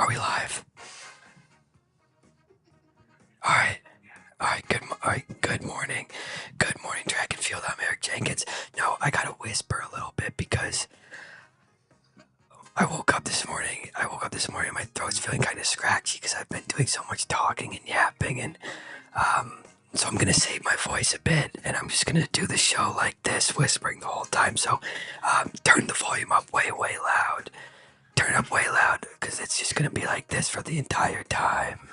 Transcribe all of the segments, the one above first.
Are we live? All right. Good morning. Good morning, track and field. I'm Eric Jenkins. No, I gotta whisper a little bit because I woke up this morning. My throat's feeling kind of scratchy because I've been doing so much talking and yapping, and so I'm gonna save my voice a bit, and I'm just gonna do the show like this, whispering the whole time. So turn the volume up way loud. Turn it up way loud because it's just gonna be like this for the entire time.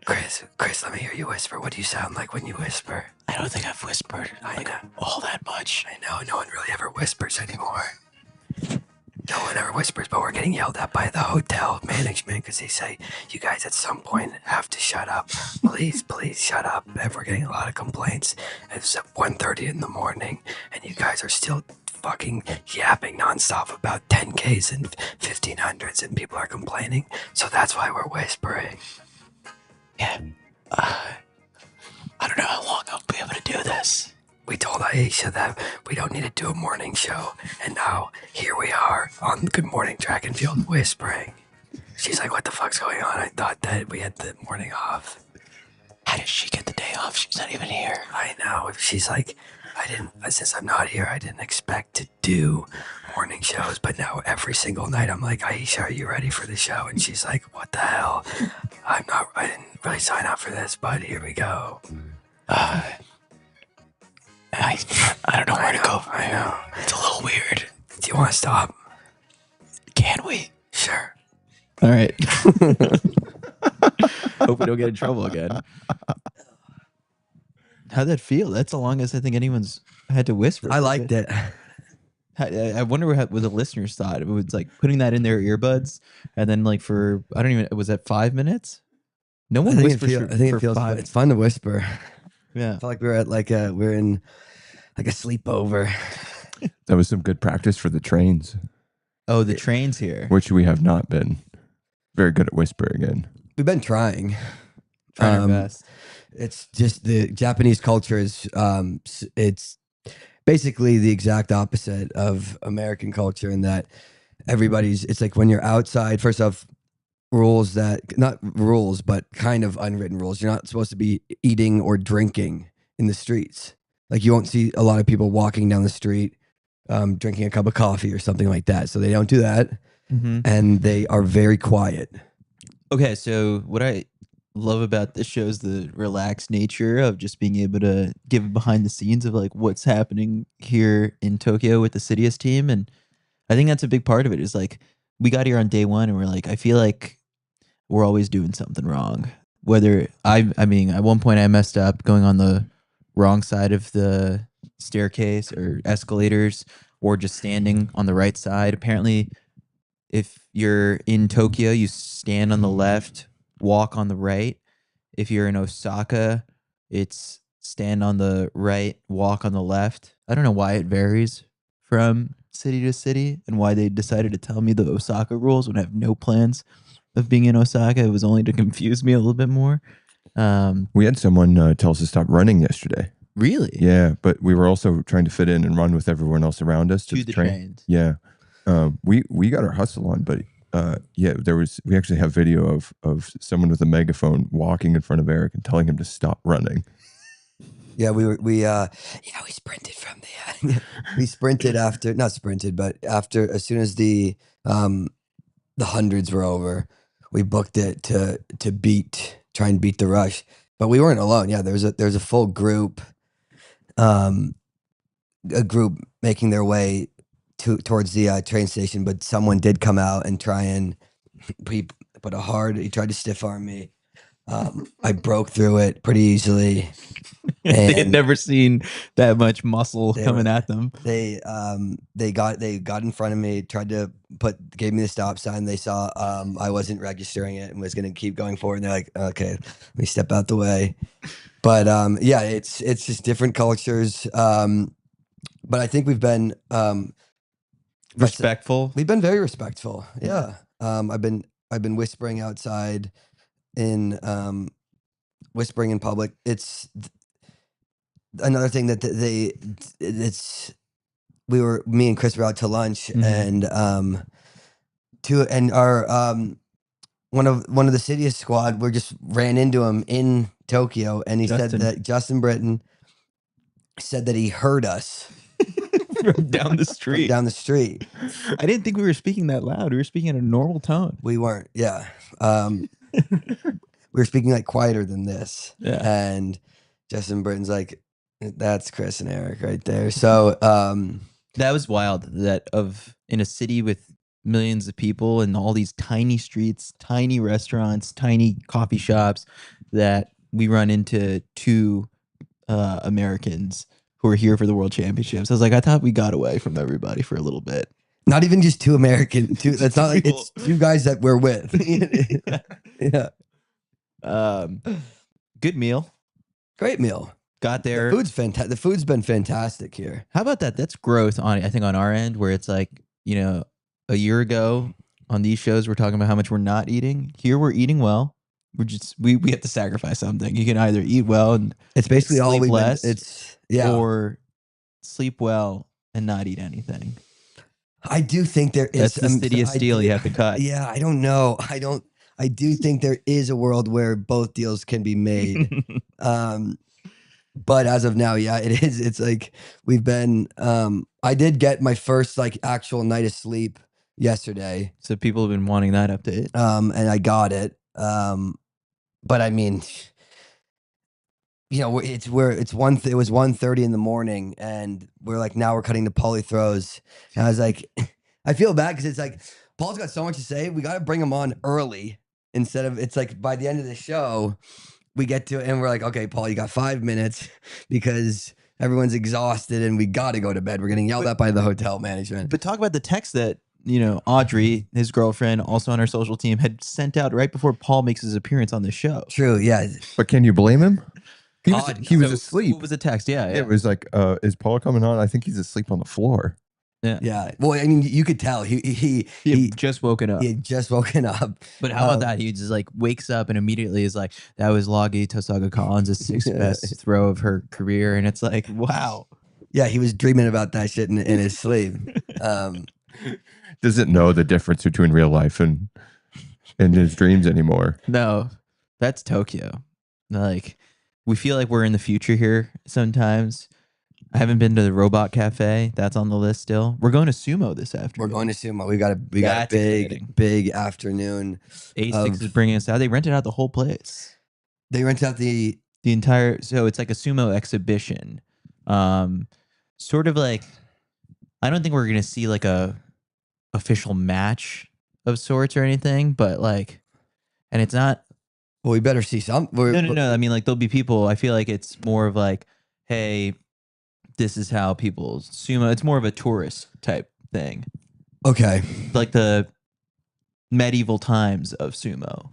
Chris, let me hear you whisper. What do you sound like when you whisper? I don't think I've whispered all that much. I know, no one really ever whispers anymore. No one ever whispers, but we're getting yelled at by the hotel management because they say, you guys at some point have to shut up. Please shut up. And we're getting a lot of complaints. It's 1:30 in the morning, and you guys are still fucking yapping nonstop about 10Ks and 1500s, and people are complaining. So that's why we're whispering. Yeah. I don't know how long I'll be able to do this. We told Aisha that we don't need to do a morning show, and now here we are on Good Morning Track and Field whispering. She's like, what the fuck's going on? I thought that we had the morning off. How did she get the day off? She's not even here. I know. She's like, since I'm not here, I didn't expect to do morning shows, but now every single night I'm like, Aisha, are you ready for the show? And she's like, what the hell? I didn't really sign up for this, but here we go. I don't know where to go from I here. know. It's a little weird. Do you want to stop? Can we? Sure. All right. Hope we don't get in trouble again. How'd that feel? That's the longest I think anyone's had to whisper. I liked it. I wonder what the listeners thought. It was like putting that in their earbuds, and then like for was that 5 minutes? No one whispers. I think it feels fun. It's fun to whisper. Yeah, I felt like we were at we're in like a sleepover. That was some good practice for the trains. Oh, the trains here, which we have not been very good at whispering in. We've been trying our best. It's just the Japanese culture is it's basically the exact opposite of American culture in that it's like when you're outside, first off, rules that, not rules, but kind of unwritten rules. You're not supposed to be eating or drinking in the streets. Like you won't see a lot of people walking down the street, drinking a cup of coffee or something like that. So they don't do that. Mm-hmm. And they are very quiet. Okay. So what I love about this show is the relaxed nature of just being able to give behind the scenes of like what's happening here in Tokyo with the CITIUS team. And I think that's a big part of it is like, we got here on day one and we're like, I feel like we're always doing something wrong. Whether I mean, at one point I messed up going on the wrong side of the staircase or escalators or just standing on the right side. Apparently, if you're in Tokyo, you stand on the left, walk on the right. If you're in Osaka, it's stand on the right, walk on the left. I don't know why it varies from city to city and why they decided to tell me the Osaka rules when I have no plans of being in Osaka. It was only to confuse me a little bit more. We had someone tell us to stop running yesterday. Really? Yeah, but we were also trying to fit in and run with everyone else around us to the trains. Yeah, we got our hustle on, but yeah, we actually have video of someone with a megaphone walking in front of Eric and telling him to stop running. Yeah, we sprinted from the we sprinted after, not sprinted, but after, as soon as the hundreds were over, we booked it to try and beat the rush. But we weren't alone. Yeah, there's a full group, a group making their way towards the train station. But someone did come out and try and he tried to stiff arm me. I broke through it pretty easily. They had never seen that much muscle coming at them. They got in front of me, gave me the stop sign. They saw I wasn't registering it and was going to keep going forward. And they're like, okay, let me step out the way. But yeah, it's just different cultures. But I think we've been respectful. We've been very respectful. Yeah. I've been whispering outside in whispering in public. It's another thing that me and Chris were out to lunch, and and our one of the CITIUS squad, we just ran into him in Tokyo, and he said Justin. that Justin Britton said that he heard us From down the from street. down the street. I didn't think we were speaking that loud. We were speaking at a normal tone. We weren't, yeah. We were speaking like quieter than this. Yeah. And Justin Britton's like, that's Chris and Eric right there. So That was wild. That in a city with millions of people and all these tiny streets, tiny restaurants, tiny coffee shops, that we run into two Americans who are here for the World Championships. I was like, I thought we got away from everybody for a little bit. not even just two American, two. That's not like it's two guys that we're with. Yeah. Good meal. Great meal. Got there. The food's fantastic. The food's been fantastic here. How about that? That's growth on, I think, on our end, where it's like, a year ago on these shows, we're talking about how much we're not eating. Here we're eating well. We're just we have to sacrifice something. You can either eat well and It's basically all sleep we've less, been. It's or sleep well and not eat anything. I do think there is That's the CITIUS deal you have to cut. Yeah, I don't know. I do think there is a world where both deals can be made. But as of now, yeah, it is. It's like we've been. I did get my first like actual night of sleep yesterday. So people have been wanting that update. And I got it. But I mean, it was 1:30 in the morning, and we're like, now we're cutting the poly throws. And I was like, I feel bad because it's like Paul's got so much to say. We got to bring him on early instead of, it's like by the end of the show, we get to it and we're like, okay, Paul, you got 5 minutes because everyone's exhausted and we got to go to bed. We're getting yelled at by the hotel management. But talk about the text that, Audrey, his girlfriend, also on our social team, had sent out right before Paul makes his appearance on the show. True, yeah. But can you blame him? He was So asleep. What was the text? Yeah. It was like, is Paul coming on? I think he's asleep on the floor. Yeah. Well, I mean, you could tell he had just woken up. He had just woken up. But how about that? He just like wakes up and immediately is like, that was Logie Tosaga Collins' sixth best throw of her career. And it's like, wow. Yeah, he was dreaming about that shit in his sleep. Doesn't know the difference between real life and his dreams anymore. No, that's Tokyo. Like, we feel like we're in the future here sometimes. I haven't been to the Robot Cafe. That's on the list still. We're going to Sumo this afternoon. We're going to Sumo. We got a That's exciting. big afternoon. A6 is bringing us out. They rented out the whole place. They rented out the entire. So it's like a sumo exhibition. Sort of like, I don't think we're gonna see like a official match of sorts or anything, but like, and it's not. Well, we better see some. No. I mean, like, there'll be people. I feel like it's more of like, hey, this is how people sumo. It's more of a tourist type thing. Okay. Like the medieval times of sumo.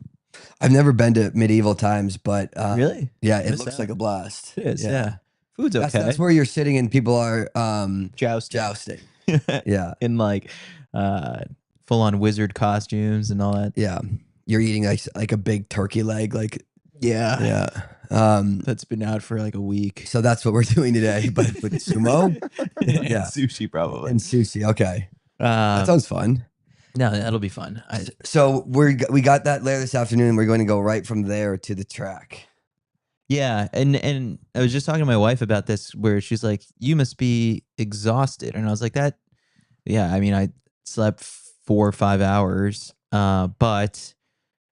I've never been to medieval times, but Really? yeah, it Missed looks out. like a blast. It is. Yeah. Food's okay. That's where you're sitting and people are jousting. Yeah. In like full on wizard costumes and all that. Yeah. You're eating like a big turkey leg, like Yeah. yeah. That's been out for like a week. So that's what we're doing today, but with sumo Yeah. Sushi probably. and sushi. Okay, that sounds fun. No, that'll be fun. So we got that later this afternoon. We're going to go right from there to the track. Yeah, and I was just talking to my wife about this, where she's like, "You must be exhausted," and I was like, "That, yeah. I mean, I slept 4 or 5 hours, but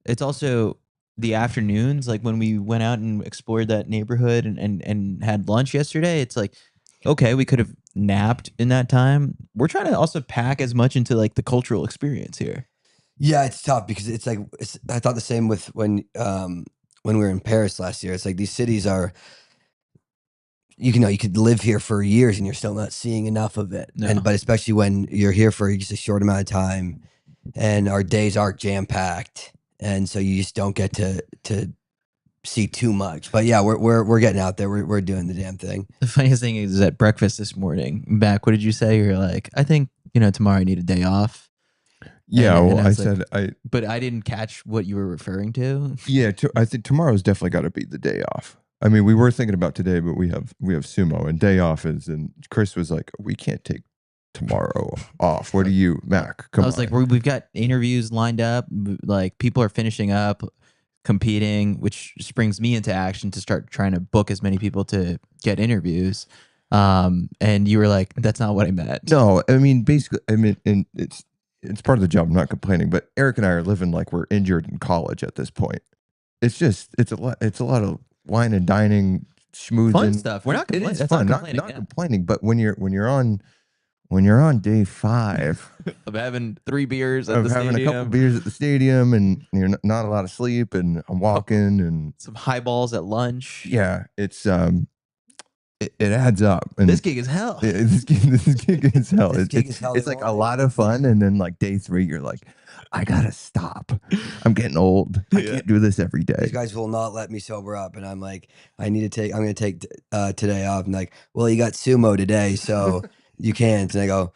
it's also the afternoons. Like when we went out and explored that neighborhood and had lunch yesterday, it's like, okay, we could have napped in that time. We're trying to also pack as much into like the cultural experience here. Yeah, it's tough because it's like I thought the same with when we were in Paris last year. It's like these cities are, you could live here for years and you're still not seeing enough of it. No. But especially when you're here for just a short amount of time, and our days are jam packed, and so you just don't get to see too much. But yeah, we're getting out there. We're doing the damn thing. The funniest thing is at breakfast this morning, what did you say? You're like, I think, tomorrow I need a day off. Yeah, And well, I I was said but I didn't catch what you were referring to. yeah. I think tomorrow's definitely got to be the day off. I mean, we were thinking about today, but we have sumo and day off is. And Chris was like, we can't take tomorrow off. What do you, Mac? Come I was on. like, we've got interviews lined up. Like people are finishing up, competing, which springs me into action to start trying to book as many people to get interviews. And you were like, that's not what I meant. No, I mean, basically, I mean, and it's part of the job. I'm not complaining, but Eric and I are living like we're injured in college at this point. It's a lot of wine and dining, schmoozing, Fun stuff. We're not It complaining. is That's fun. not Not complaining. Yeah. complaining, but when you're on day 5 Of having 3 beers at of the having a couple stadium, beers at the stadium, and you're not a lot of sleep, and I'm walking, and some highballs at lunch. yeah, it's it adds up. And This gig is hell. this gig is hell. This gig is hell. It's like a lot of fun, and then like day 3, you're like, I gotta stop. I'm getting old. I can't do this every day. These guys will not let me sober up, and I'm like, I'm gonna take today off. And like, well, you got sumo today, so you can't. And I go,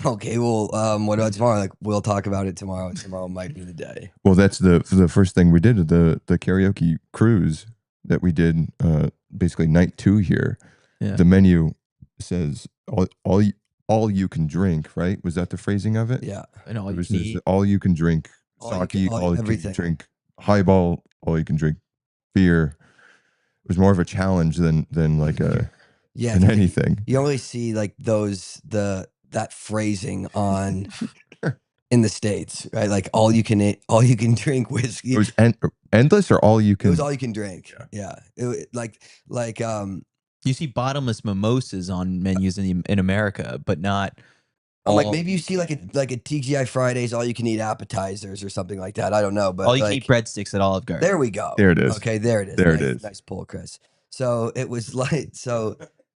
okay, well, what about tomorrow? Like, we'll talk about it tomorrow. Tomorrow might be the day. Well, that's the first thing we did at the karaoke cruise that we did. Basically, night 2 here. Yeah. The menu says all you can drink. Right? Was that the phrasing of it? Yeah, And all It you was can just eat. all you can drink All you sake, can- all you can everything. drink highball, all you can drink beer. It was more of a challenge than like yeah. than anything. You only see like that phrasing on in the States, right? Like all you can eat, all you can drink whiskey. It was endless, or all you It can. was all you can drink. Yeah. Like You see bottomless mimosas on menus in America, but not. I'm like all- maybe you see like a TGI Fridays, all you can eat appetizers or something like that. I don't know, but all you like, can eat breadsticks at Olive Garden. there we go. There it is. Okay, there it is. There it Nice, is. Nice pull, Chris. So it was like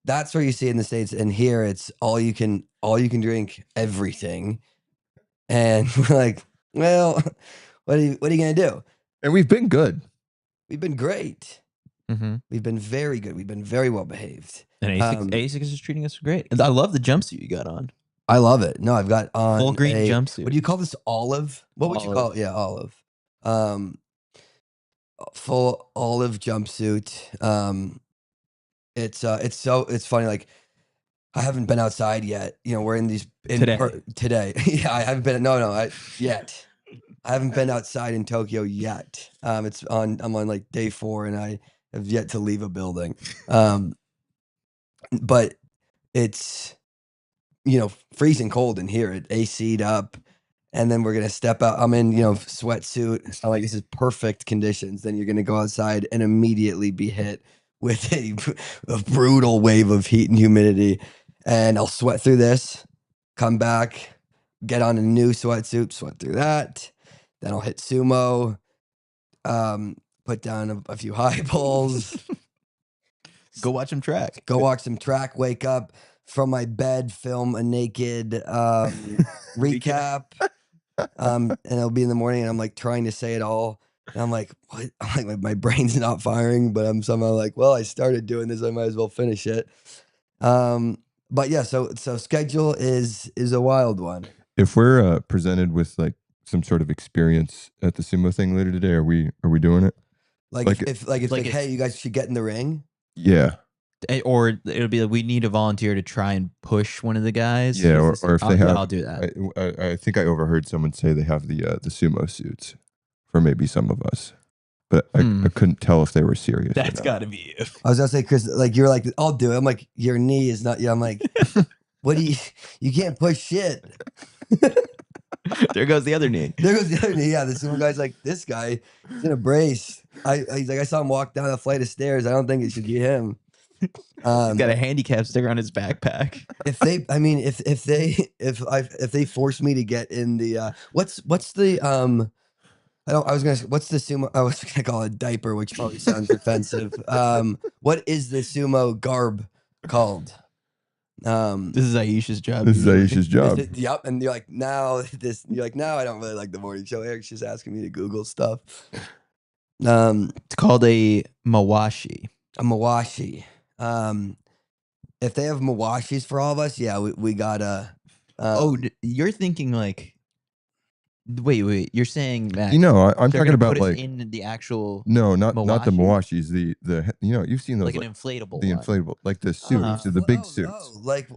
that's where you see in the States, and here it's all you can drink everything. And we're like, well, what are you gonna do? And we've been good. We've been great. Mm-hmm. We've been very good. We've been very well behaved. And A6 is treating us great. And I love the jumpsuit you got on. I love it. No, I've got on Full green a jumpsuit. What do you call this? Olive? What would you call it? Yeah, olive. Full olive jumpsuit. It's funny. Like I haven't been outside yet. You know, we're in these today. Yeah, I haven't been. Yet. I haven't been outside in Tokyo yet. I'm on like day 4, and I have yet to leave a building. But it's freezing cold in here. It AC'd up, and then we're gonna step out. I'm in sweatsuit. I'm like, this is perfect conditions. Then you're gonna go outside and immediately be hit with a brutal wave of heat and humidity, and I'll sweat through this, come back, get on a new sweatsuit, sweat through that. Then I'll hit sumo, put down a few highballs, Go watch him track. go watch some track, wake up from my bed, film a naked recap, and it'll be in the morning, and I'm like trying to say it all, and I'm like, what? I'm like, my brain's not firing, but I'm somehow like, well, I started doing this, I might as well finish it. But yeah, so schedule is a wild one. If we're presented with like some sort of experience at the sumo thing later today, are we doing it? Like if hey, you guys should get in the ring. Yeah. Or it'll be like, we need a volunteer to try and push one of the guys. Yeah, or if they have, I'll do that. I think I overheard someone say they have the sumo suits for maybe some of us, but I couldn't tell if they were serious. That's got to be you. I was gonna say, Chris, like you're like, I'll do it. I'm like, your knee is not. Yeah, I'm like, what do you can't push shit. There goes the other knee. There goes the other knee. Yeah, the sumo guy's like, this guy is in a brace. He's like, I saw him walk down a flight of stairs. I don't think it should be him. He's got a handicap sticker on his backpack. If they force me to get in the what's the what's the sumo? I was gonna call it diaper, which probably sounds offensive. What is the sumo garb called? This is Aisha's job. This is Aisha's job. Yep, and you're like, now I don't really like the morning show. Eric's just asking me to Google stuff. It's called a mawashi. A mawashi. If they have mawashis for all of us, yeah, we gotta. You're thinking like Wait. You're saying, Mac, You know, I'm they're talking gonna about put us like in the actual no, not the Mawashi? Mawashis. The you've seen those like an inflatable the one. inflatable like the suits, the big suits.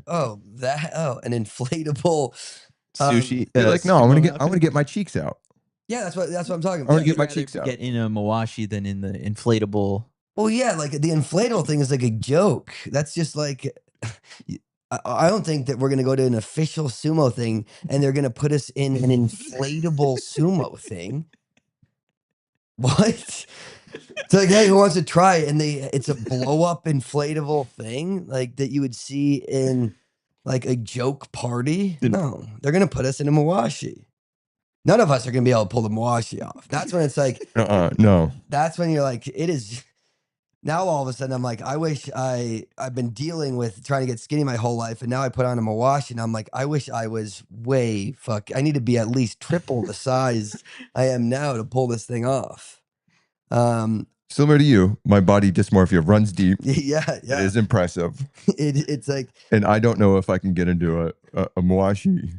An inflatable Sushi. You're like, no, sumo I want to outfit? get my cheeks out. Yeah, that's what I'm talking I want about. to get my Rather cheeks out. get in a Mawashi than in the inflatable. Well, yeah, like the inflatable thing is like a joke. That's just like I don't think that we're gonna go to an official sumo thing and they're gonna put us in an inflatable sumo thing. What? It's like, hey, who wants to try it? And it's a blow up inflatable thing like that you would see in like a joke party. No, they're gonna put us in a Mawashi. None of us are gonna be able to pull the Mawashi off. That's when it's like, No. that's when you're like, it is. Now all of a sudden I'm like, I wish I've been dealing with trying to get skinny my whole life, and now I put on a Mawashi, and I'm like, I wish I was I need to be at least triple the size I am now to pull this thing off. Similar to you, my body dysmorphia runs deep. Yeah. It is impressive. It's like, And I don't know if I can get into a Mawashi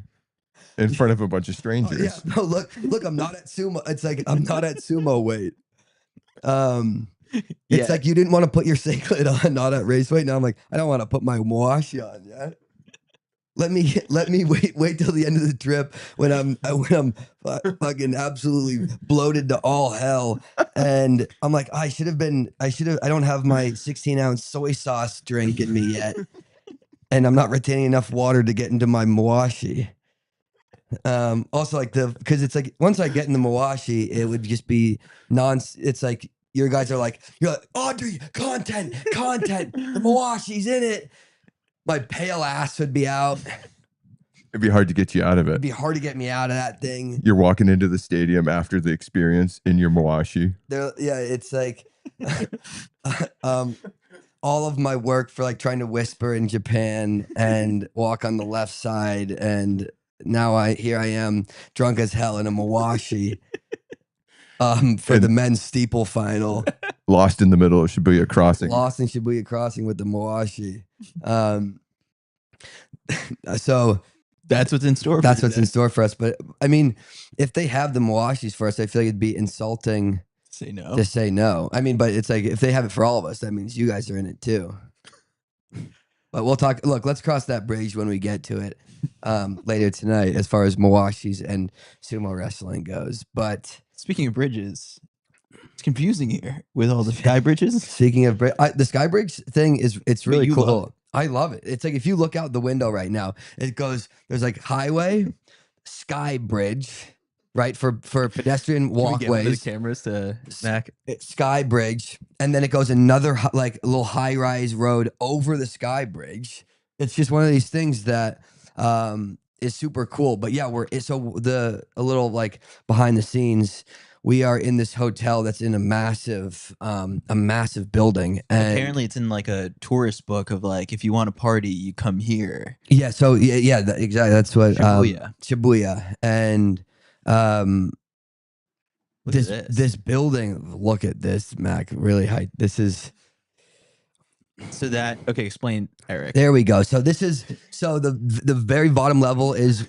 in front of a bunch of strangers. yeah, no, look, I'm not at sumo. It's like I'm not at sumo weight. It's like you didn't want to put your singlet on, not at race weight. Now I'm like, I don't want to put my Mawashi on yet. Let me wait till the end of the trip when I'm fucking absolutely bloated to all hell, and I'm like, I don't have my 16-ounce soy sauce drink in me yet, and I'm not retaining enough water to get into my Mawashi. Also like because it's like once I get in the Mawashi, it would just be it's like your guys are like, you're like, Audrey, content, the Mawashi's in it. My pale ass would be out. It'd be hard to get you out of It'd it. be hard to get me out of that thing. You're walking into the stadium after the experience in your Mawashi. Yeah, it's like all of my work for like trying to whisper in Japan and walk on the left side, and now here I am drunk as hell in a Mawashi for the men's steeple final. Lost in the middle of Shibuya Crossing. Lost in Shibuya Crossing with the Mawashi. So that's what's in store. That's what's in store for us. But I mean, if they have the Mawashis for us, I feel like it'd be insulting to say no. I mean, but it's like if they have it for all of us, that means you guys are in it too. But we'll talk. Look, let's cross that bridge when we get to it later tonight, as far as Mawashis and sumo wrestling goes. But speaking of bridges, it's confusing here with all the sky bridges. Speaking of the sky bridge thing it's really you cool. love it. I love it. It's like if you look out the window right now, there's like highway, sky bridge, right, for pedestrian walkways. The cameras to Mac. Sky bridge, and then it goes another like little high rise road over the sky bridge. It's just one of these things that is super cool. But yeah, a little like behind the scenes. We are in this hotel that's in a massive building, and apparently it's in like a tourist book of like, if you want to party, you come here. Yeah. So exactly. That's what Shibuya, and this building. Look at this, Mac. Really high. This is. So that okay. Explain, Eric. There we go. So this is the very bottom level is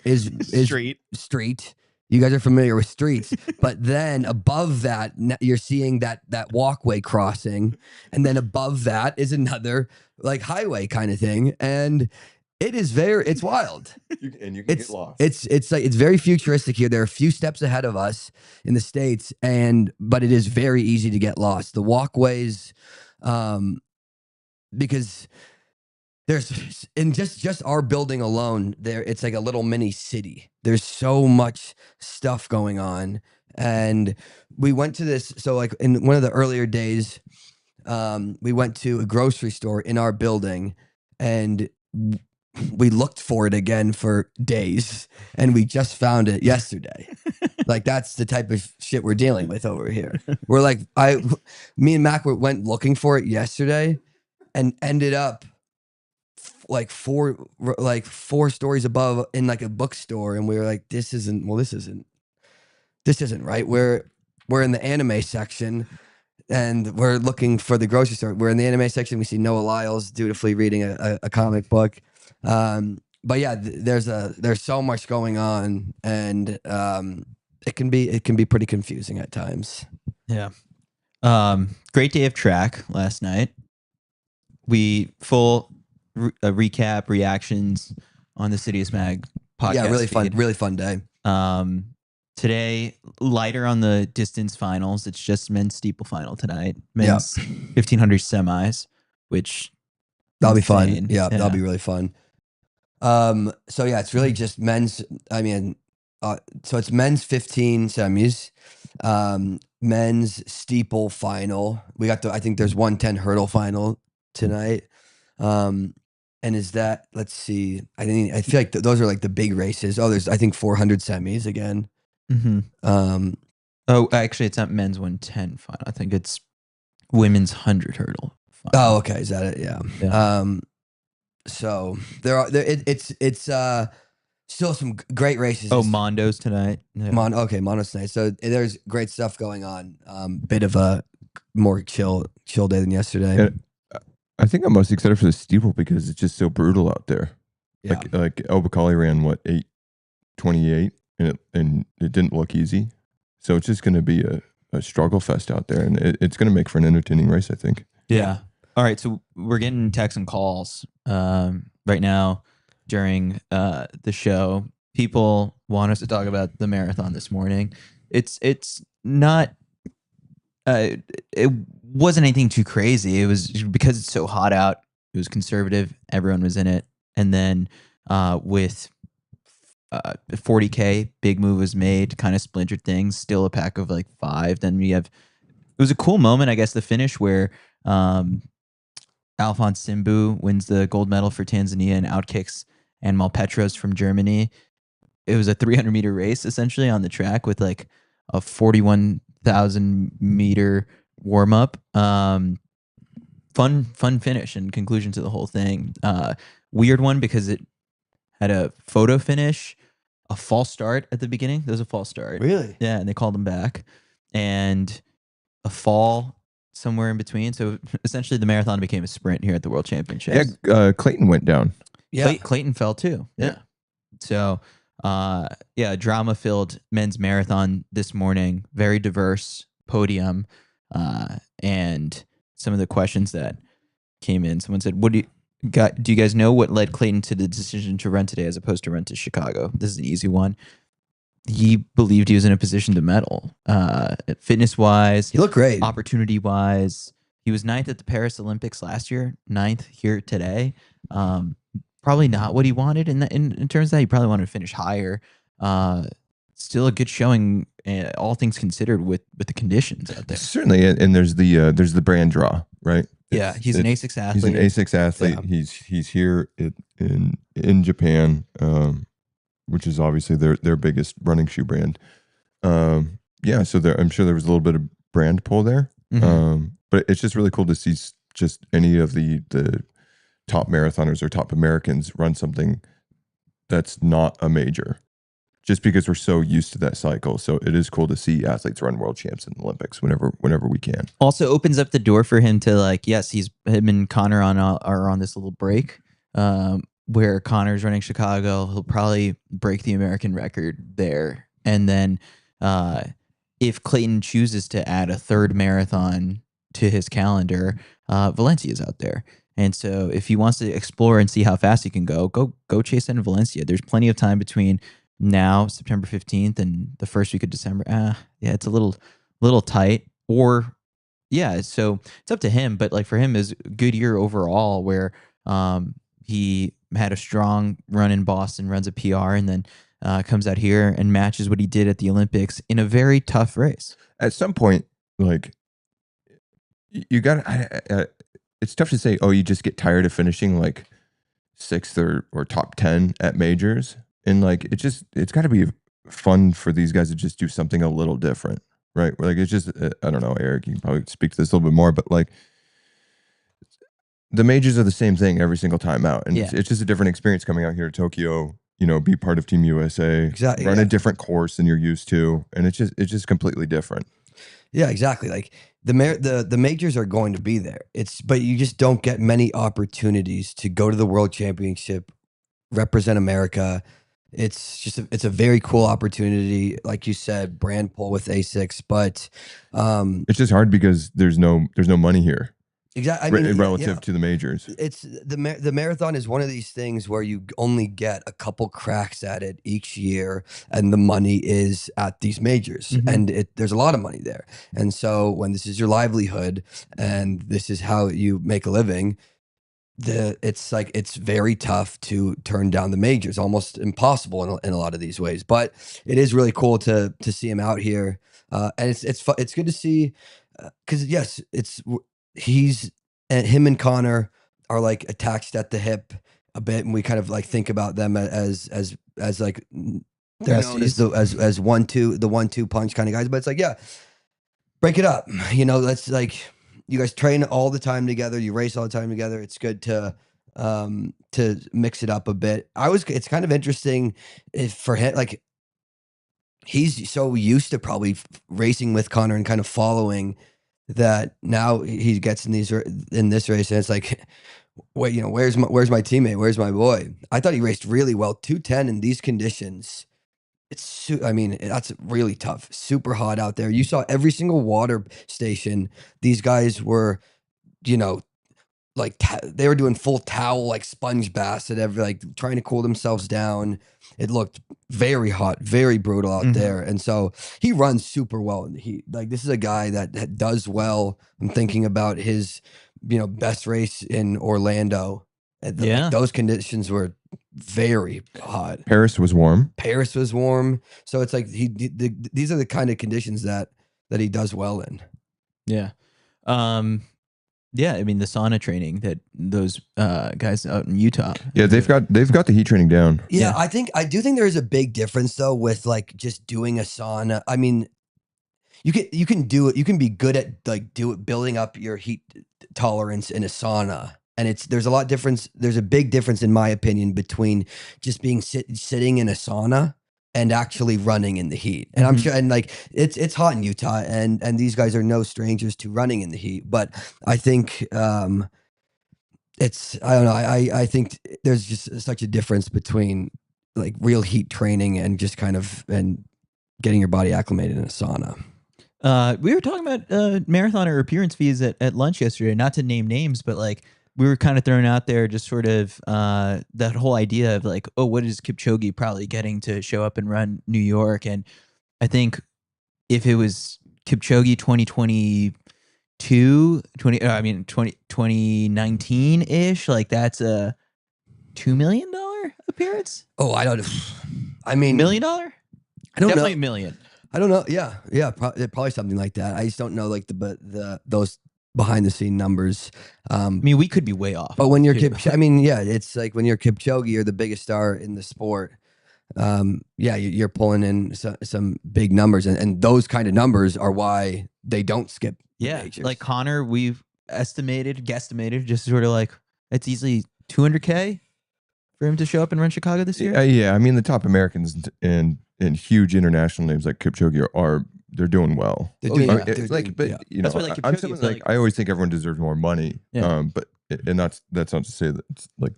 street. You guys are familiar with streets, but then above that, you're seeing that walkway crossing, and then above that is another like highway kind of thing, and it's wild. And you can get lost. It's like it's very futuristic here. There are a few steps ahead of us in the States, but it is very easy to get lost. The walkways, because there's in just our building alone, it's like a little mini city. There's so much stuff going on, and we went to this. So like in one of the earlier days, we went to a grocery store in our building, and we looked for it again for days, and we just found it yesterday. Like that's the type of shit we're dealing with over here. We're like, me and Mac went looking for it yesterday, and ended up like four stories above in like a bookstore, and we were like, this isn't right. We're in the anime section, and we're looking for the grocery store. We're in the anime section. We see Noah Lyles dutifully reading a comic book. But yeah, there's so much going on, and it can be pretty confusing at times. Yeah. Great day of track last night. We full recap reactions on the Citius Mag podcast. Yeah, really feed. fun day. Today, lighter on the distance finals. It's just men's steeple final tonight. Men's 1500 semis, which that'll insane. be fun. Yeah, that'll be really fun. So yeah, it's really just men's. I mean, so it's men's 15 semis, men's steeple final. We got I think there's 110 hurdle final tonight. And is that, let's see, I feel like those are like the big races. Oh, there's I think 400 semis again. Mm-hmm. Oh, actually, it's not men's 110 final. I think it's women's 100 hurdle final. Oh, okay, is that it? Yeah. So it's still some great races. Oh, Mondo's tonight. Yeah. Mondo's tonight. So there's great stuff going on. Bit of a more chill day than yesterday. And I think I'm most excited for the steeple because it's just so brutal out there. Yeah. Like El Bakali ran what 8:28, and it didn't look easy. So it's just going to be a struggle fest out there, and it's going to make for an entertaining race, I think. Yeah. All right, so we're getting texts and calls right now during the show. People want us to talk about the marathon this morning. It's not. It wasn't anything too crazy. It was because it's so hot out. It was conservative. Everyone was in it, and then with 40K, big move was made. Kind of splintered things. Still a pack of like 5. Then we have. It was a cool moment, I guess. The finish where. Alphonse Simbu wins the gold medal for Tanzania and outkicks Anmal Petros from Germany. It was a 300-meter race essentially on the track with like a 41,000-meter warm-up. Fun finish and conclusion to the whole thing. Weird one because it had a photo finish, a false start at the beginning. There was a false start. Really? Yeah, and they called him back. And a fall somewhere in between. So essentially the marathon became a sprint here at the World Championships. Yeah, Clayton went down. Yeah. Clayton fell too. Yeah. So, drama-filled men's marathon this morning. Very diverse podium. And some of the questions that came in. Someone said, do you guys know what led Clayton to the decision to run today as opposed to run to Chicago? This is an easy one. He believed he was in a position to medal. Fitness-wise. He looked great. Opportunity-wise. He was 9th at the Paris Olympics last year. 9th here today. Probably not what he wanted in terms of that. He probably wanted to finish higher. Still a good showing, all things considered, with the conditions out there. Certainly, and there's the brand draw, right? Yeah, he's an A6 athlete. He's an A6 athlete. Yeah. He's here in Japan. Which is obviously their biggest running shoe brand. So I'm sure there was a little bit of brand pull there. Mm-hmm. But it's just really cool to see just any of the top marathoners or top Americans run something that's not a major, just because we're so used to that cycle. So it is cool to see athletes run world champs in the Olympics whenever we can. Also opens up the door for him to him and Connor are on this little break. Where Connor's running Chicago, he'll probably break the American record there. And then if Clayton chooses to add a third marathon to his calendar, Valencia's out there. And so if he wants to explore and see how fast he can go chase that in Valencia. There's plenty of time between now, September 15th, and the first week of December. It's a little tight. So it's up to him. But like for him, is a good year overall where he had a strong run in Boston, runs a PR, and then comes out here and matches what he did at the Olympics in a very tough race. At some point, like you got, it's tough to say. Oh, you just get tired of finishing like 6th or top 10 at majors, and like it's got to be fun for these guys to just do something a little different, right? Like it's just I don't know, Eric, you can probably speak to this a little bit more, but like. The majors are the same thing every single time out. And it's just a different experience coming out here to Tokyo, be part of Team USA, exactly, run a different course than you're used to. And it's just completely different. Yeah, exactly. Like the majors are going to be there. But you just don't get many opportunities to go to the World Championship, represent America, it's a very cool opportunity, like you said, brand pull with ASICs, but It's just hard because there's no money here exactly. I mean, relative to the majors. it's the marathon is one of these things where you only get a couple cracks at it each year, and the money is at these majors, and there's a lot of money there. And so when this is your livelihood and this is how you make a living, it's very tough to turn down the majors, almost impossible in a lot of these ways. But it is really cool to see him out here, and it's good to see, because yes, he's and him and Connor are like attached at the hip a bit, and we kind of like think about them as like they're known as as 1-2, the 1-2 punch kind of guys. But it's like, yeah, break it up. That's like, you guys train all the time together, you race all the time together. It's good to mix it up a bit. It's kind of interesting if for him, like, he's so used to probably racing with Connor and kind of following that now he gets in this race, and it's like, wait, where's my teammate? Where's my boy? I thought he raced really well. 2:10 in these conditions. That's really tough. Super hot out there. You saw every single water station. These guys were, like they were doing full towel, like sponge baths at like trying to cool themselves down. It looked very hot, very brutal out there. And so he runs super well in the heat. Like, this is a guy that does well. I'm thinking about his, best race in Orlando. Like, those conditions were very hot. Paris was warm. So it's like these are the kind of conditions that he does well in. Yeah. Yeah, I mean, the sauna training that those guys out in Utah. Yeah, they've got the heat training down. Yeah, I do think there is a big difference though with like just doing a sauna. I mean, you can do it. You can be good at like building up your heat tolerance in a sauna. And there's a big difference in my opinion between just being sitting in a sauna and actually running in the heat. And I'm sure, and like it's hot in Utah, and these guys are no strangers to running in the heat. But I think I don't know. I think there's just such a difference between like real heat training and just kind of and getting your body acclimated in a sauna. We were talking about marathoner appearance fees at lunch yesterday. Not to name names, but like, we were kind of throwing out there just sort of that whole idea of like, oh, what is Kipchoge probably getting to show up and run New York? And I think if it was Kipchoge 2019-ish, like, that's a $2 million appearance. Oh, I don't. I mean, $1 million? I don't know. Definitely $1 million. I don't know. Yeah, probably something like that. I just don't know like those behind the scene numbers. I mean, we could be way off. But when you're it's like when you're Kipchoge, you're the biggest star in the sport. You're pulling in some big numbers, and those kind of numbers are why they don't skip. Majors. Like Connor, we've guesstimated, just sort of like, it's easily $200K for him to show up and run Chicago this year. Yeah, I mean, the top Americans and huge international names like Kipchoge they're doing well. That's why, like, I'm someone like, I always think everyone deserves more money. Yeah. That's not to say that it's like,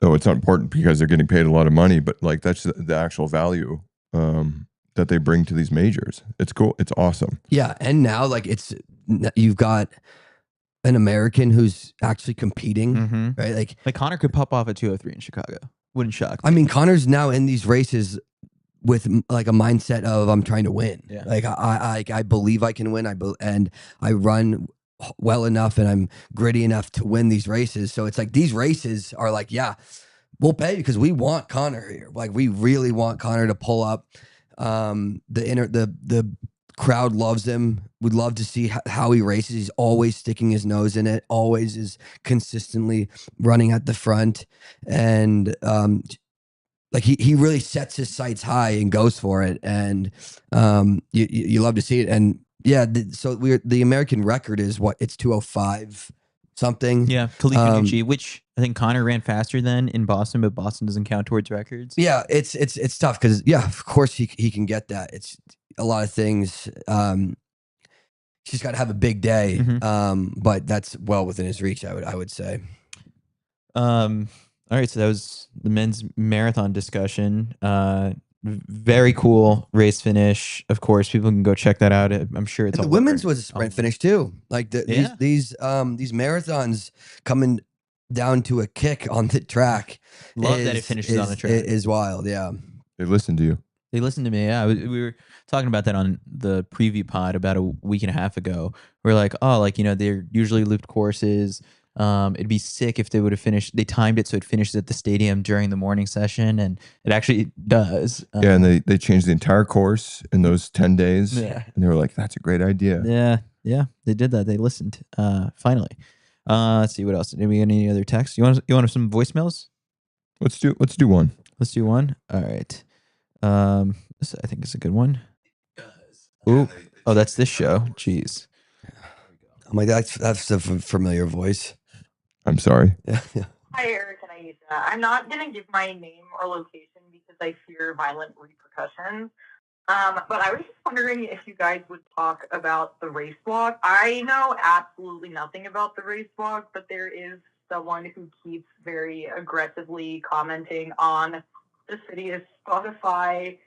oh, it's not important because they're getting paid a lot of money, but like, that's the actual value that they bring to these majors. It's cool. It's awesome. Yeah, and now like you've got an American who's actually competing, right? Like Connor could pop off at 203 in Chicago. Wouldn't shock me. I mean, Connor's now in these races with like a mindset of, I'm trying to win. Yeah. Like I believe I can win. And I run well enough, and I'm gritty enough to win these races. So it's like these races are like, yeah, we'll pay because we want Connor here. Like, we really want Connor to pull up. The crowd loves him. We'd love to see how he races. He's always sticking his nose in it. Always is consistently running at the front, and like he really sets his sights high and goes for it. And you love to see it. And yeah, so the American record is what? It's 205 something. Yeah, Khalifa G, which I think Connor ran faster than in Boston, but Boston doesn't count towards records. Yeah, it's tough because of course he can get that. It's a lot of things. He's got to have a big day, but that's well within his reach. I would say. All right, so that was the men's marathon discussion. Very cool race finish. Of course, people can go check that out. I'm sure it's And the all women's over. was a sprint finish too. Like Yeah. these marathons coming down to a kick on the track. Love that it finishes on the track. Is wild. Yeah. They listen to you. They listened to me. Yeah, we were talking about that on the preview pod about a week and a half ago. We're like, oh, like, you know, they're usually looped courses. It'd be sick if they would have finished. They timed it so it finishes at the stadium during the morning session, and it actually does. Yeah, and they changed the entire course in those 10 days. Yeah. And they were like, that's a great idea. Yeah, they did that. They listened. Finally. Let's see what else. Did we get any other texts? You want some voicemails? Let's do one. Let's do one. All right. This I think is a good one. Ooh. Oh, that's this show. Jeez. I'm like, that's a familiar voice. I'm sorry. Yeah. Hi, Eric and Aisha. I'm not going to give my name or location because I fear violent repercussions. But I was just wondering if you guys would talk about the race walk. I know absolutely nothing about the race walk, but there is someone who keeps very aggressively commenting on the CITIUS Spotify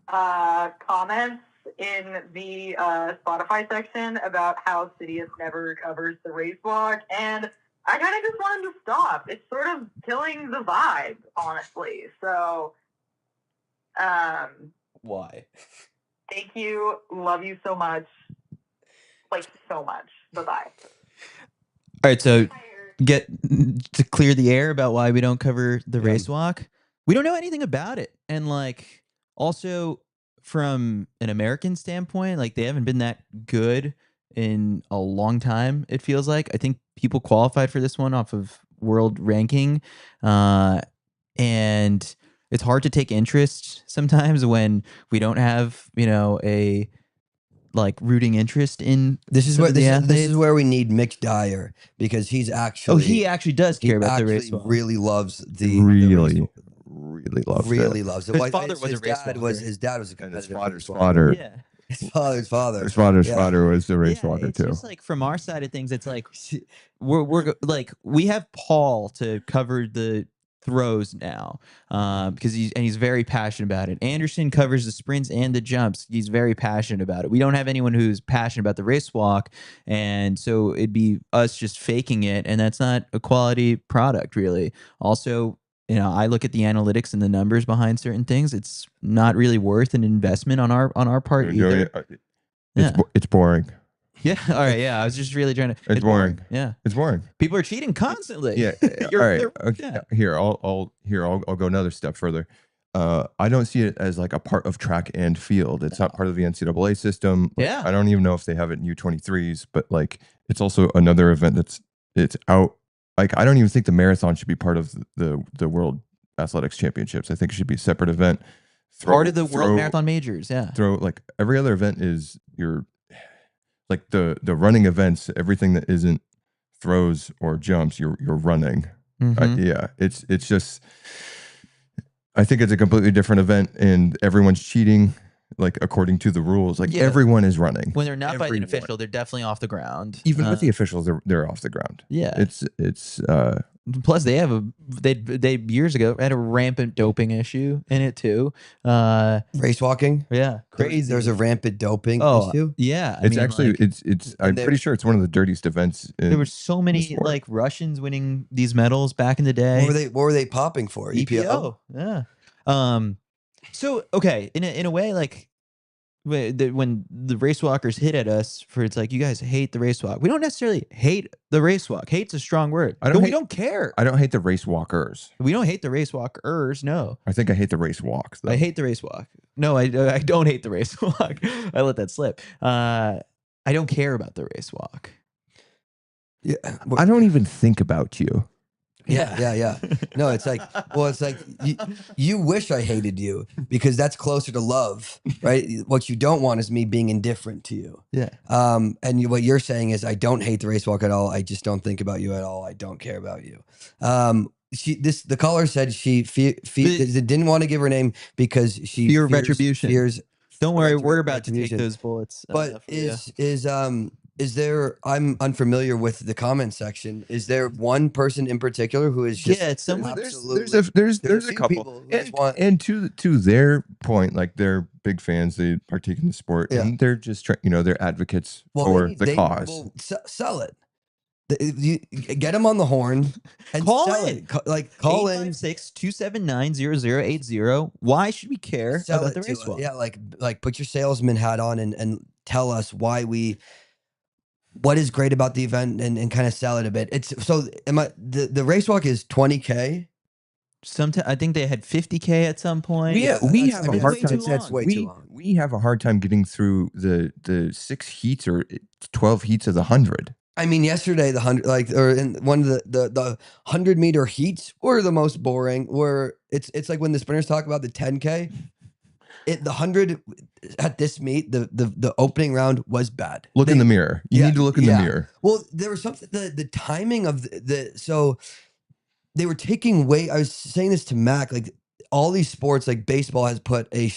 comments in the Spotify section about how CITIUS never covers the race walk, and I kind of just want him to stop. It's sort of killing the vibe, honestly. So, Why? thank you. Love you so much. Like, so much. Bye-bye. All right, so get to clear the air about why we don't cover the race walk. We don't know anything about it, and like also from an American standpoint, like they haven't been that good in a long time. It feels like I think people qualified for this one off of world ranking, and it's hard to take interest sometimes when we don't have a like rooting interest in This is some where of the this athletes. is where we need Mitch Dyer because he's actually He actually does care about the race walk. Really loves the Really loved really it. loves it. His Like, father was a race his dad was a And his competitive father's race walker. father. Yeah. His father's father. His father's Yeah. father was the race Yeah, walker it's too. just like from our side of things, it's like we're like we have Paul to cover the throws now because he's very passionate about it. Anderson covers the sprints and the jumps. He's very passionate about it. We don't have anyone who's passionate about the race walk, and so it'd be us just faking it, and that's not a quality product really. Also, I look at the analytics and the numbers behind certain things. It's not really worth an investment on our part either. It's boring. Yeah. All right. Yeah. I was just really trying to. It's boring. Yeah. It's boring. People are cheating constantly. Yeah. All right. Okay. yeah. Here, I'll go another step further. I don't see it as like a part of track and field. It's not part of the NCAA system. Like, Yeah. I don't even know if they have it in U23s, but like it's also another event it's out. Like I don't even think the marathon should be part of the World Athletics Championships. I think it should be a separate event. Part of the World Marathon Majors. Yeah. Throw like every other event is like the running events, everything that isn't throws or jumps, you're running. Yeah, it's just. I think it's a completely different event, and everyone's cheating, like according to the rules. Like everyone is running. When they're not fighting an official, they're definitely off the ground. Even with the officials, they're off the ground. Yeah, it's. Plus, they have they years ago had a rampant doping issue in it too. Race walking. Yeah, crazy. There's a rampant doping issue. Yeah, it's actually it's. I'm pretty sure it's one of the dirtiest events. There were so many like Russians winning these medals back in the day. What were they popping for? EPO. Yeah. So okay, in a way, like when the race walkers hit at us for it's like you guys hate the race walk. We don't necessarily hate the race walk. Hate's a strong word. We don't care. I don't hate the race walkers. We don't hate the race walkers. No. I think I hate the race walks. Though. I hate the race walk. No, I don't hate the race walk. I let that slip. I don't care about the race walk. Yeah. I don't even think about you. Yeah. No, it's like, you wish I hated you because that's closer to love, right? What you don't want is me being indifferent to you. Yeah. And what you're saying is I don't hate the race walk at all. I just don't think about you at all. I don't care about you. The caller said she didn't want to give her name because she fear retribution. Fears. Don't worry, we're about to take those bullets. But Is there? I'm unfamiliar with the comment section. Is there one person in particular who is just? Yeah, it's someone. There's a few couple, people who just want. and to their point, like they're big fans, they partake in the sport, Yeah. and they're just they're advocates for the cause. Well, sell it. You get them on the horn and Call sell in. it. Call in. 856-279-0080. Why should we care Sell about it the to race us. walk? Yeah, like put your salesman hat on and tell us what is great about the event and kind of sell it a bit. It's so the race walk is 20K. Sometimes I think they had 50K at some point. We have a hard time. That's way too long. We have a hard time getting through the 6 heats or 12 heats of the 100. I mean, yesterday the 100, or in one of the 100-meter heats were the most boring. Where it's like when the sprinters talk about the 10K, the 100 at this meet, the opening round was bad. Look in the mirror. You need to look in the mirror. Well, there was something the timing of so they were taking way. I was saying this to Mac, like all these sports, like baseball has put a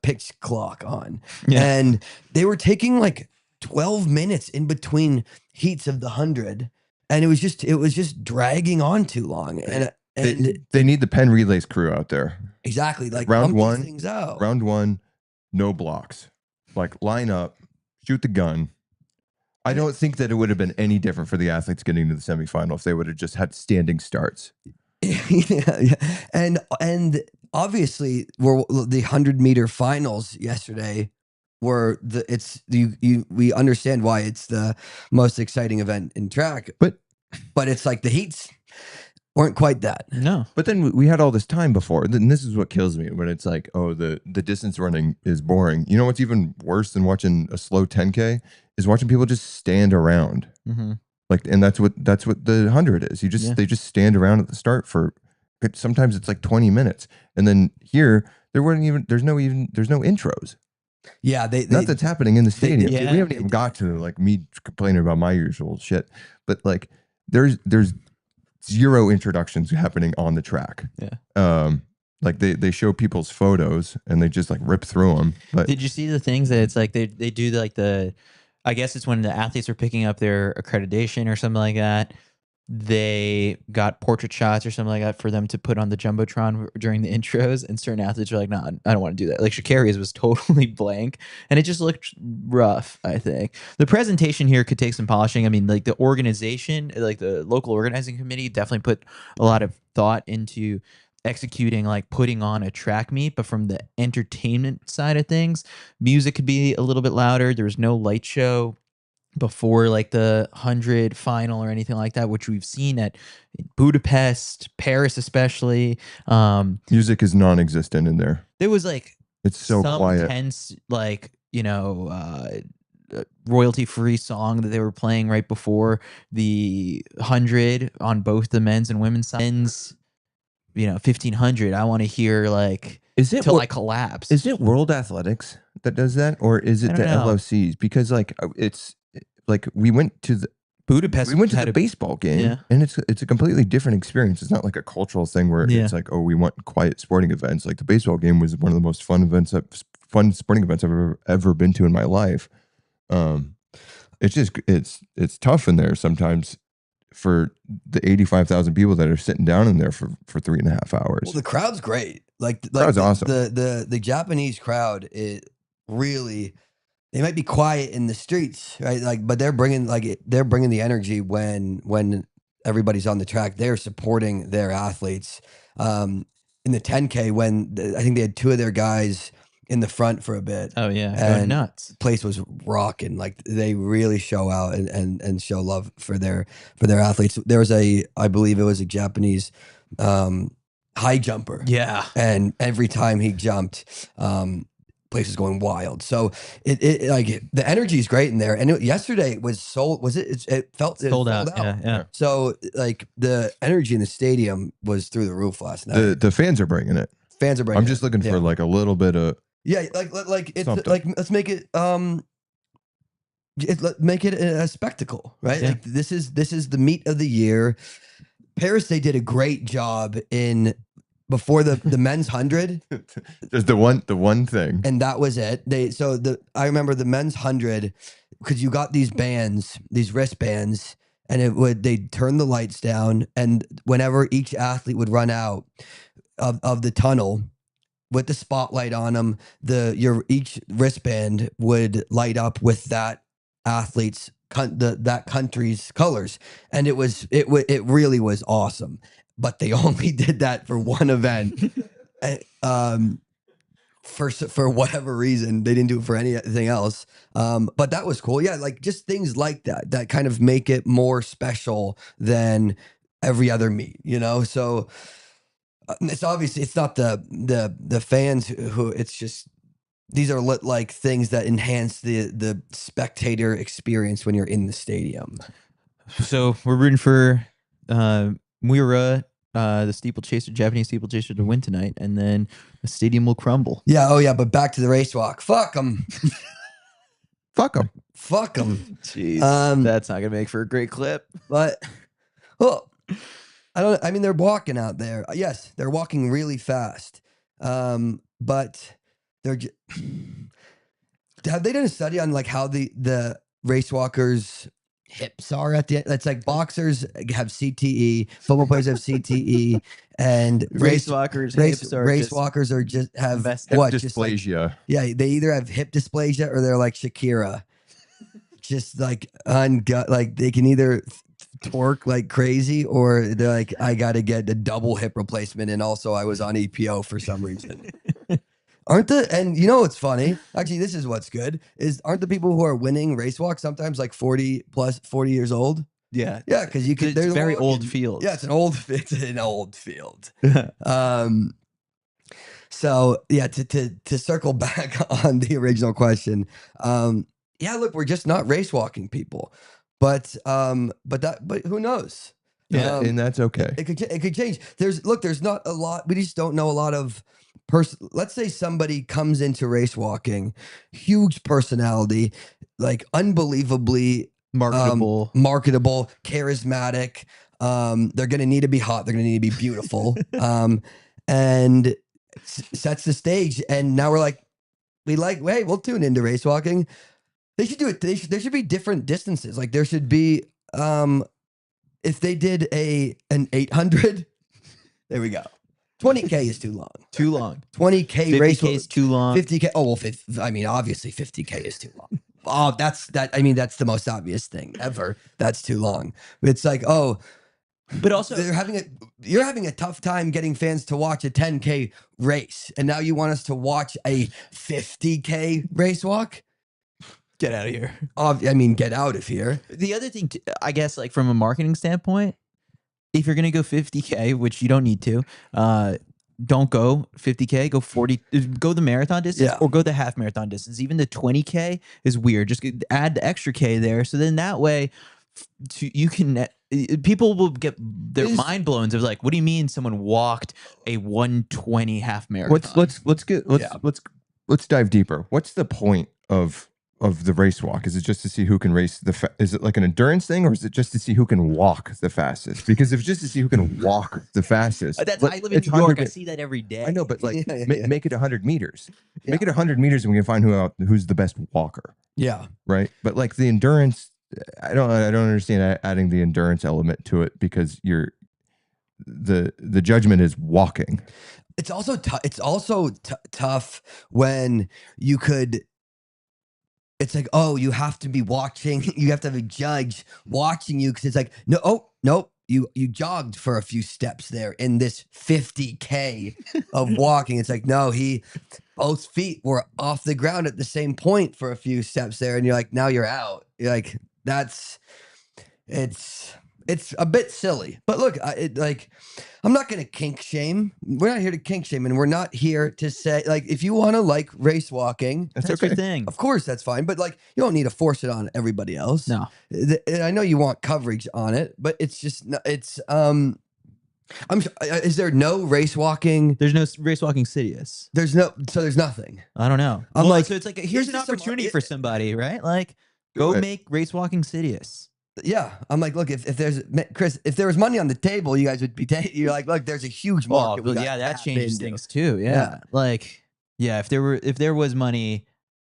pitch clock on, and they were taking like 12 minutes in between heats of the 100, and it was just dragging on too long. And they need the Penn Relays crew out there. Exactly, like round pump one, these things out. round one, no blocks. Like line up, shoot the gun. I don't think that it would have been any different for the athletes getting to the semifinal if they would have just had standing starts. yeah. And obviously, the 100-meter finals yesterday were we understand why it's the most exciting event in track, but it's like the heats weren't quite that. No. But then we had all this time before. Then this is what kills me when it's like, oh, the distance running is boring. You know what's even worse than watching a slow 10K is watching people just stand around. Mm-hmm. Like, and that's what the 100 is. They just stand around at the start for sometimes it's like 20 minutes, and then here there's no intros. Yeah, nothing's happening in the stadium. yeah, we haven't even got to like me complaining about my usual shit, but like there's zero introductions happening on the track. Yeah. Like they show people's photos and they just like rip through them. But did you see the things that it's like they do like I guess it's when the athletes are picking up their accreditation or something like that. They got portrait shots or something like that for them to put on the Jumbotron during the intros, and certain athletes are like, "No, I don't want to do that." Like Sha'Carri's was totally blank, and it just looked rough. I think the presentation here could take some polishing. I mean, like the organization, like the local organizing committee, definitely put a lot of thought into executing, like putting on a track meet. But from the entertainment side of things, music could be a little bit louder. There was no light show before like the 100 final or anything like that, which we've seen at Budapest, Paris especially. Music is non-existent in there. There was like it's so some quiet, tense, like royalty-free song that they were playing right before the 100 on both the men's and women's sides. 1500. I want to hear like till I collapse. Is it World Athletics that does that, or is it the LOCs? Because like it's like we went to the Budapest. We went to the baseball game, and it's a completely different experience. It's not like a cultural thing where it's like, oh, we want quiet sporting events. Like the baseball game was one of the most fun sporting events I've ever been to in my life. It's just it's tough in there sometimes for the 85,000 people that are sitting down in there for 3.5 hours. Well, the crowd's great. The crowd's awesome. The Japanese crowd is really. They might be quiet in the streets, right? Like, but they're bringing the energy when everybody's on the track. They're supporting their athletes. In the 10K, when I think they had 2 of their guys in the front for a bit. Oh yeah, and nuts. The place was rocking. Like they really show out and show love for their athletes. There was I believe it was a Japanese high jumper. Yeah, and every time he jumped. Place is going wild. So it like the energy is great in there. And yesterday it was sold. Was it? It felt sold out. Yeah. So like the energy in the stadium was through the roof last night. The fans are bringing it. Fans are bringing. I'm just looking for like a little bit of like it's something. like let's make it make it a spectacle, right? Yeah. Like this is the meet of the year. Paris, they did a great job in before the men's 100. Just the one thing. And that was it. I remember the men's 100, because you got these bands, these wristbands, and they'd turn the lights down, and whenever each athlete would run out of the tunnel with the spotlight on them, each wristband would light up with that athlete's that country's colors, and it really was awesome. But they only did that for one event. For whatever reason, they didn't do it for anything else. But that was cool. Yeah, like just things like that kind of make it more special than every other meet, you know? So it's obviously, it's not the fans who it's just, these are like things that enhance the spectator experience when you're in the stadium. So we're rooting for Muira, the steeplechaser, Japanese steeplechaser, to win tonight, and then the stadium will crumble. Yeah. Oh yeah. But back to the race walk. Fuck them. Fuck them. Fuck them. Jeez, that's not gonna make for a great clip. But well, I mean, they're walking out there. Yes, they're walking really fast. But have they done a study on like how the race walkers' hips are at the end? It's like boxers have CTE, football players have CTE, and Race walkers are just have Hip Just like, dysplasia. yeah, they either have hip dysplasia or they're like Shakira, just like like they can either torque like crazy, or they're like, I got to get a double hip replacement, and also I was on EPO for some reason. And you know what's funny? Actually, this is what's good aren't the people who are winning race walks sometimes like 40 years old? Yeah, yeah, because you could. It's very old field. Yeah, it's an old field. So yeah, to circle back on the original question, yeah, look, we're just not race walking people, but who knows? Yeah, and that's okay. It could change. There's not a lot. We just don't know a lot of let's say somebody comes into race walking, huge personality, like unbelievably marketable, charismatic. They're gonna need to be hot. They're gonna need to be beautiful. And sets the stage. And now hey, we'll tune into race walking. They should do it. There should be different distances. Like there should be, if they did an 800, there we go. 20K is too long. 20K race is too long. 50K. Oh, well, I mean, obviously 50K is too long. Oh, that's the most obvious thing ever. That's too long. It's like, oh, but also you're having a tough time getting fans to watch a 10K race. And now you want us to watch a 50K race walk? Get out of here. I mean, get out of here. The other thing, I guess, like from a marketing standpoint, if you're going to go 50K, which you don't need to, don't go 50K, go 40, go the marathon distance, or go the half marathon distance. Even the 20K is weird. Just add the extra K there. So then that way you can, people will get their mind blown of like, what do you mean someone walked a 120 half marathon? Let's dive deeper. What's the point of the race walk? Is it just to see who can race is it like an endurance thing, or is it just to see who can walk the fastest? Because if it's just to see who can walk the fastest, I live in New York. I see that every day. I know, but like make it 100 meters. Make it 100 meters, and we can find who's the best walker. Yeah, right. But like the endurance, I don't understand adding the endurance element to it, because the judgment is walking. It's also tough when you could. It's like, oh, you have to be watching. You have to have a judge watching you, because it's like, no, you jogged for a few steps there in this 50K of walking. It's like, no, both feet were off the ground at the same point for a few steps there, and you're like, now you're out. You're like, it's a bit silly. But look, I'm not going to kink shame. We're not here to kink shame, and we're not here to say, like, if you want to like race walking, that's okay. Your thing. Of course, that's fine. But like, you don't need to force it on everybody else. No. I know you want coverage on it, but it's just, is there no race walking? There's no race walking CITIUS. There's nothing. I don't know. So it's like, here's an opportunity for somebody, right? Like, go make race walking CITIUS. Yeah, I'm like, look, if there's Chris, if there was money on the table, you guys would be. You're like, look, there's a huge market. But yeah, that changes things too. Yeah. Like, yeah, if there was money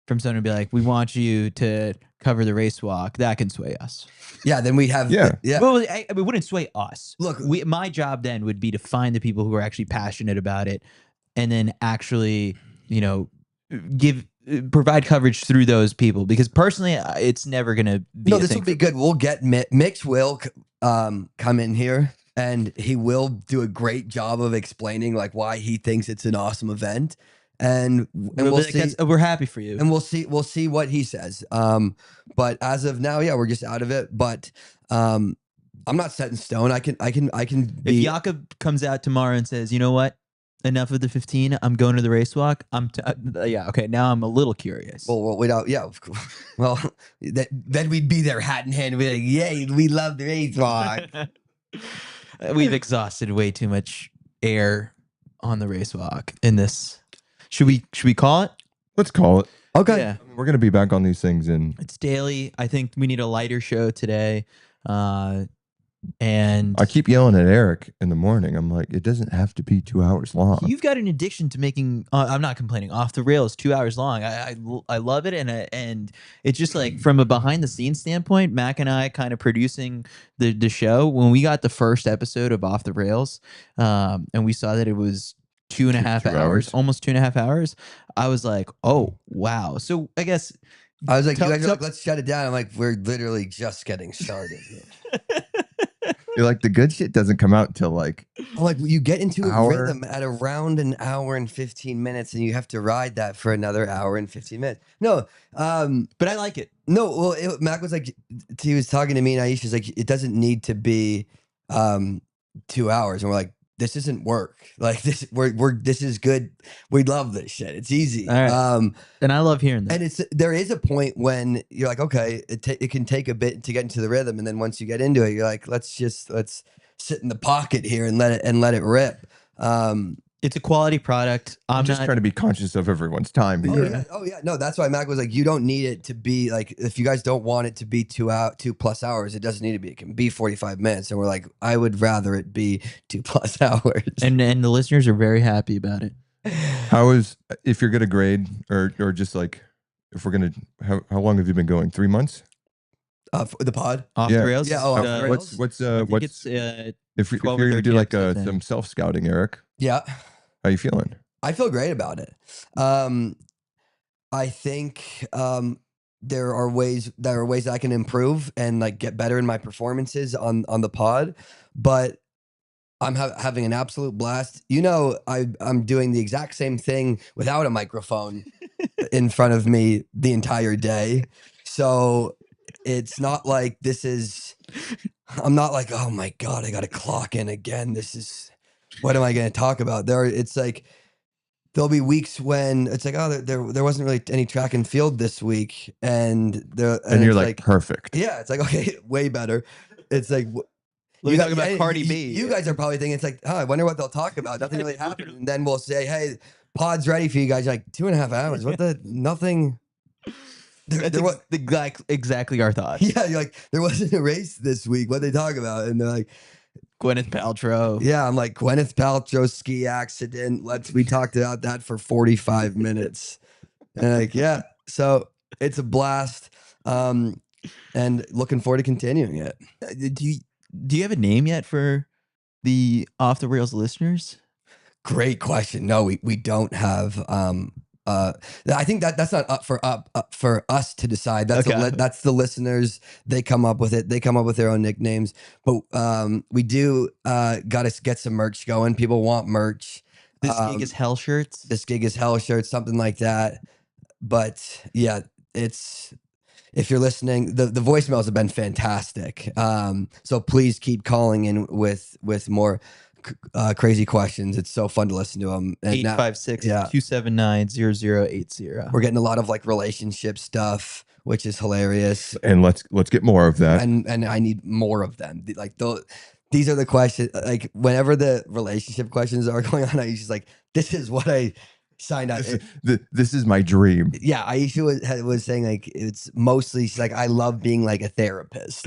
from someone to be like, we want you to cover the race walk, that can sway us. Yeah, then we have. Yeah. Well, it wouldn't sway us. Look, my job then would be to find the people who are actually passionate about it, and then actually, provide coverage through those people. Because personally, it's never gonna be. No, this will be good. We'll get Mitch will come in here, and he will do a great job of explaining like why he thinks it's an awesome event, and we'll see. We're happy for you, and we'll see what he says. But as of now, yeah, we're just out of it. But I'm not set in stone. I can be. If Jakob comes out tomorrow and says, you know what, enough of the 15, I'm going to the race walk. Yeah, okay. Now I'm a little curious. Well, we don't. Yeah, well, then we'd be there hat in hand. We'd be like, yay, we love the race walk. We've exhausted way too much air on the race walk in this. Should we call it? Let's call it. Okay. Yeah. We're going to be back on these things in. It's daily. I think we need a lighter show today. And I keep yelling at Eric in the morning. I'm like, it doesn't have to be 2 hours long. you've got an addiction to making. I'm not complaining. Off the rails, 2 hours long. I love it, and it's just like from a behind the scenes standpoint, Mac and I kind of producing the show. When we got the first episode of Off the Rails, and we saw that it was 2.5 hours, almost 2.5 hours. I was like, oh wow. So I guess I was like, you guys are like, let's shut it down. I'm like, we're literally just getting started. You're like, the good shit doesn't come out until like. I'm like, you get into a rhythm at around an hour and 15 minutes, and you have to ride that for another hour and 15 minutes. No, but I like it. No, well, Mac was like, he was talking to me, and Aisha's like, it doesn't need to be 2 hours, and we're like, this isn't work. Like this, this is good. We love this shit. It's easy. All right. And I love hearing that. And there is a point when you're like, okay, it can take a bit to get into the rhythm, and then once you get into it, you're like, let's sit in the pocket here and let it rip. It's a quality product. I'm just trying to be conscious of everyone's time. Oh yeah. No, that's why Mac was like, you don't need it to be like, if you guys don't want it to be 2+ hours, it doesn't need to be. It can be 45 minutes. And we're like, I would rather it be 2+ hours. And the listeners are very happy about it. How is, if you're gonna grade or just like, if we're gonna, how long have you been going? 3 months? For the pod Off the rails. Yeah. Off the rails. What's if you're 12 or gonna do 13 like episodes in. some self scouting, Eric? Yeah. How you feeling? I feel great about it. I think there are ways that I can improve and like get better in my performances on the pod, but I'm having an absolute blast. I'm doing the exact same thing without a microphone in front of me the entire day. So it's not like I'm not like, oh my God, I got to clock in again. What am I going to talk about? It's like, there'll be weeks when it's like, oh, there wasn't really any track and field this week. And you're like, perfect. Yeah. It's like, okay, way better. It's like, Let me talk about Cardi B. You guys are probably thinking, it's like, oh, I wonder what they'll talk about. Nothing really happened. And then we'll say, hey, pod's ready for you guys. You're like, 2.5 hours. What the, nothing. That's exactly our thoughts. Yeah. You're like, there wasn't a race this week. What they talk about? And they're like, Gwyneth Paltrow. Yeah, I'm like, Gwyneth Paltrow ski accident. We talked about that for 45 minutes. And like, yeah, so it's a blast. And looking forward to continuing it. Do you have a name yet for the Off the Rails listeners? Great question. No, we don't have. I think that's not up for us to decide. That's the listeners. They come up with it. They come up with their own nicknames. But we do got to get some merch going. People want merch. This gig is hell shirts. This gig is hell shirts, something like that. But yeah, if you're listening, the voicemails have been fantastic. So please keep calling in with more crazy questions. It's so fun to listen to them. 856-279-0080. We're getting a lot of like relationship stuff, which is hilarious. And let's get more of that. And I need more of them. These are the questions. Like whenever the relationship questions are going on, I just like, this is what I signed up. This is my dream. Yeah, Aisha was saying like it's mostly she's like I love being like a therapist.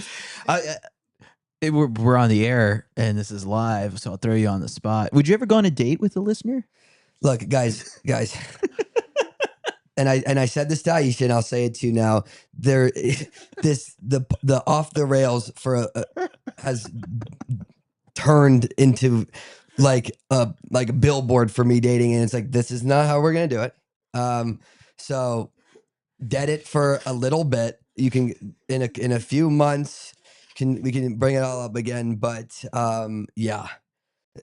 We're on the air and this is live, so I'll throw you on the spot. Would you ever go on a date with a listener? Look, guys, and I said this to Aisha, and I'll say it to you now. The off the rails has turned into like a billboard for me dating, and it's like this is not how we're gonna do it. So dead it for a little bit. You can in a few months we can bring it all up again, but yeah.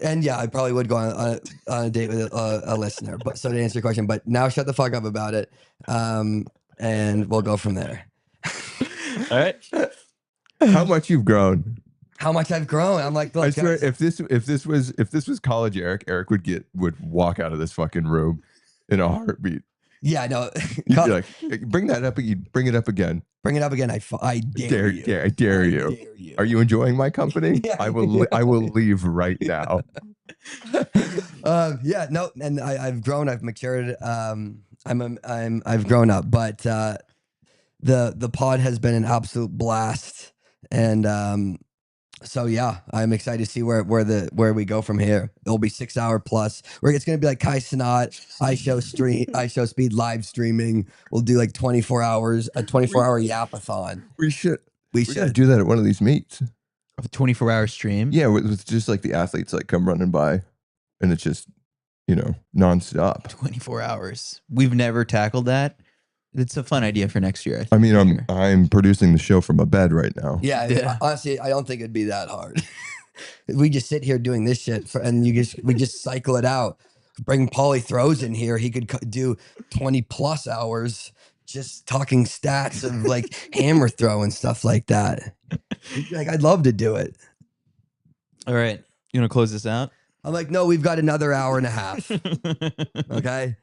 And yeah, I probably would go on a date with a listener. But so to answer your question, but now shut the fuck up about it, and we'll go from there. All right. How much you've grown? How much I've grown? I'm like, look, I swear, guys, if this was college Eric would walk out of this fucking room in a heartbeat. yeah, no, You'd be like, "Hey, bring that up. Bring it up again. bring it up again. I dare you. I dare you. Are you enjoying my company? Yeah. I will leave right now. Yeah, no, and I've grown. I've matured. I've grown up, but the pod has been an absolute blast, and so yeah, I'm excited to see where we go from here. It'll be 6 hour plus. It's gonna be like Kai Cenat, I show speed live streaming. We'll do like 24 hours, a 24-hour yapathon. We should should do that at one of these meets. A 24-hour stream? Yeah, with just like the athletes like come running by, and it's just nonstop. 24 hours. We've never tackled that. It's a fun idea for next year. I mean, I'm producing the show from a bed right now. Yeah. Honestly, I don't think it'd be that hard. We just sit here doing this shit, and we just cycle it out. Bring Paulie Throws in here. He could do 20 plus hours just talking stats of like hammer throw and stuff like that. Like, I'd love to do it. All right. You want to close this out? I'm like, no, we've got another hour and a half. Okay.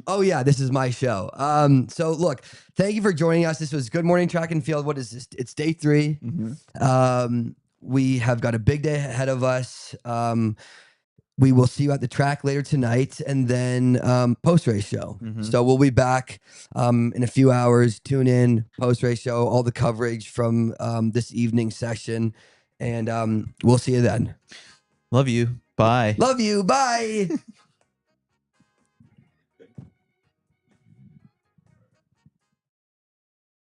Oh yeah, this is my show. So look, thank you for joining us. This was Good Morning Track and Field. What is this? It's day 3. Mm-hmm. We have got a big day ahead of us. We will see you at the track later tonight, and then post-race show. Mm-hmm. So we'll be back in a few hours. Tune in, post-race show, all the coverage from this evening session, and we'll see you then. Love you. Bye. Love you. Bye.